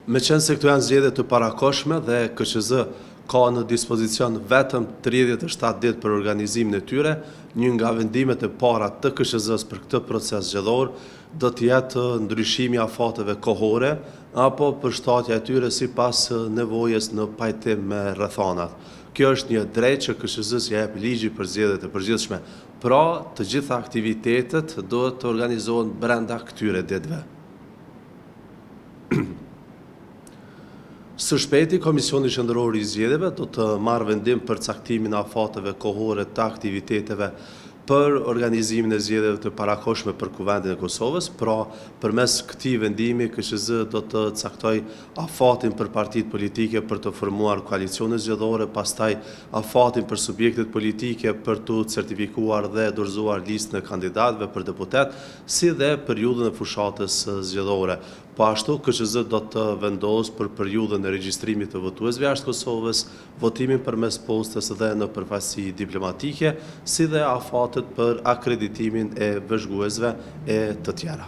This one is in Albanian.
Me qenë se këto janë zgjedhje të parakoshme dhe KQZ ka në dispozicion vetëm 37 ditë për organizimin e tyre, një nga vendimet e para të KQZ-s për këtë proces zgjedhor do të jetë ndryshimi i afateve kohore apo përshtatja e tyre sipas nevojës në pajtim me rrethanat. Kjo është një drejtë që KQZ-s ja jep ligji për zgjedhjet e përgjithshme. Pra, të gjitha aktivitetet duhet të organizohen brenda këtyre ditëve. Së shpejti, Komisioni Qendror i Zgjedhjeve do të marrë vendim për caktimin e afateve kohore të aktiviteteve për organizimin e zgjedhjeve të parakoshme për Kuvendin e Kosovës, pra përmes këtij vendimi KQZ do të caktoj afatin për partitë politike për të formuar koalicione zgjedhore, pastaj afatin për subjektet politike për të certifikuar dhe dorëzuar listën e kandidatëve për deputet, si dhe periudhën e fushatës zgjedhore. Po ashtu, KQZ do të vendosë për periudhën e regjistrimit të votuesve jashtë Kosovës, votimin përmes postës dhe në përfaqësi diplomatike, si dhe afatet për akreditimin e vëzhguesve e të tjera.